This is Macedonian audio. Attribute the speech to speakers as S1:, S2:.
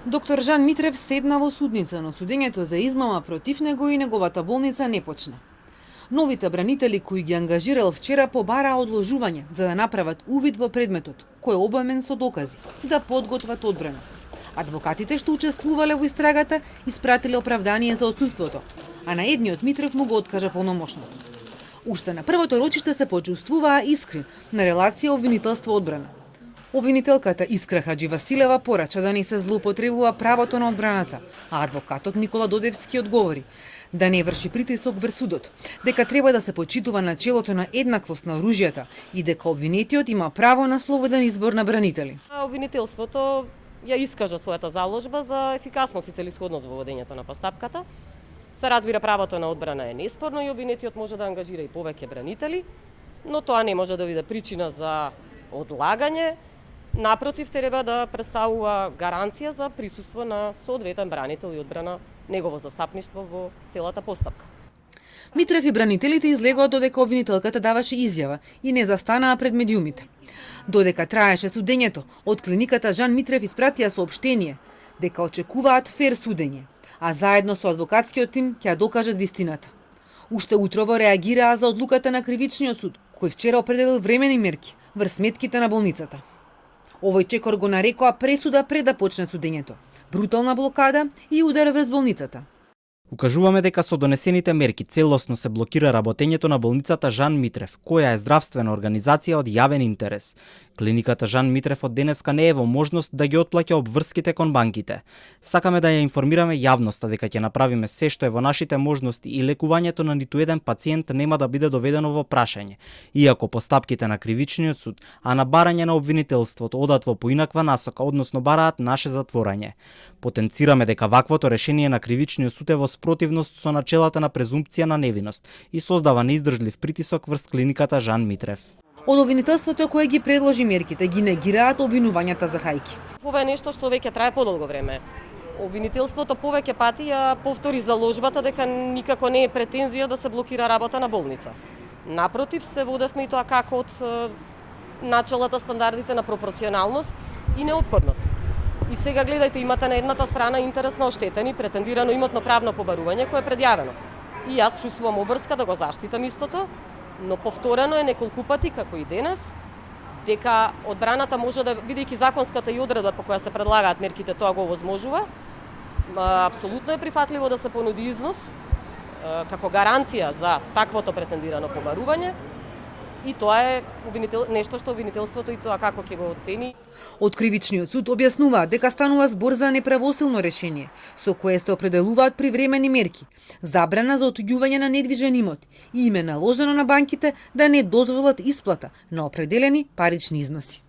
S1: Доктор Жан Митрев седна во судница, но судењето за измама против него и неговата болница не почна. Новите бранители кои ги ангажирал вчера побараа одложување за да направат увид во предметот, кој е обамен со докази, да подготват одбрана. Адвокатите што учествувале во истрагата испратиле оправдание за отсуството, а на едниот Митрев му го откажа полномошното. Уште на првото рочиште се почувствуваа искри на релација обвинителство-одбрана. Обвинителката Искра Хаджи Василева порача да не се злоупотребува правото на одбраната, а адвокатот Никола Додевски одговори да не врши притисок врз судот, дека треба да се почитува начелото на еднаквост на оружјата и дека обвинетиот има право на слободен избор на бранители.
S2: Обвинителството ја искажа својата заложба за ефикасност и целисходност во водењето на постапката. Се разбира, правото на одбрана е неспорно и обвинетиот може да ангажира и повеќе бранители, но тоа не може да биде причина за одлагање. Напротив, треба да представува гаранција за присуство на соодветен бранител и одбрана негово застапништво во целата постапка.
S1: Митрев и бранителите излегоа додека обвинителката даваше изјава и не застанаа пред медиумите. Додека траеше судењето, од клиниката Жан Митрев испратија соопштение дека очекуваат фер судење, а заедно со адвокатскиот тим ќе ја докажат вистината. Уште утрово реагираа за одлуката на кривичниот суд, кој вчера определил времени мерки врз сметките на болницата. Овој чекор го нарекоа пресуда пред да почне судењето, брутална блокада и удар врз болницата.
S3: Укажуваме дека со донесените мерки целосно се блокира работењето на болницата Жан Митрев, која е здравствена организација од јавен интерес. Клиниката Жан Митрев од денеска не е во можност да ги отплаќа обврските кон банките. Сакаме да ја информираме јавноста дека ќе направиме се што е во нашите можности и лекувањето на ниту еден пациент нема да биде доведено во прашање, иако постапките на кривичниот суд, а на барање на обвинителството одат во поинаква насока, односно бараат наше затворање. Потенцираме дека ваквото решение на кривичниот суд е во спротивност со начелата на презумпција на невиност и создава неиздржлив притисок врз клиниката Жан Митрев.
S1: Од обвинителството кое ги предложи мерките ги негираат обвинувањата за хајки.
S2: Ова е нешто што веќе трае подолго време. Обвинителството повеќе пати ја повтори заложбата дека никако не е претензија да се блокира работа на болница. Напротив, се водевме и тоа како од началата стандардите на пропорционалност и неопходност. И сега гледајте, имате на едната страна интерес на оштетени, претендирано имотно правно побарување кое е предјавено. И јас чувствувам обврска да го заштитам истото, но повторено е неколку пати, како и денес, дека одбраната може да, бидејќи законската и одредба по која се предлагаат мерките, тоа го овозможува. Апсолутно е прифатливо да се понуди износ како гаранција за таквото претендирано побарување. И тоа е нешто што обвинителството и тоа како ќе го оцени.
S1: Од кривичниот суд објаснуваат дека станува збор за неправосилно решение, со кое се определуваат привремени мерки, забрана за отуѓување на недвижен имот и им е наложено на банките да не дозволат исплата на определени парични износи.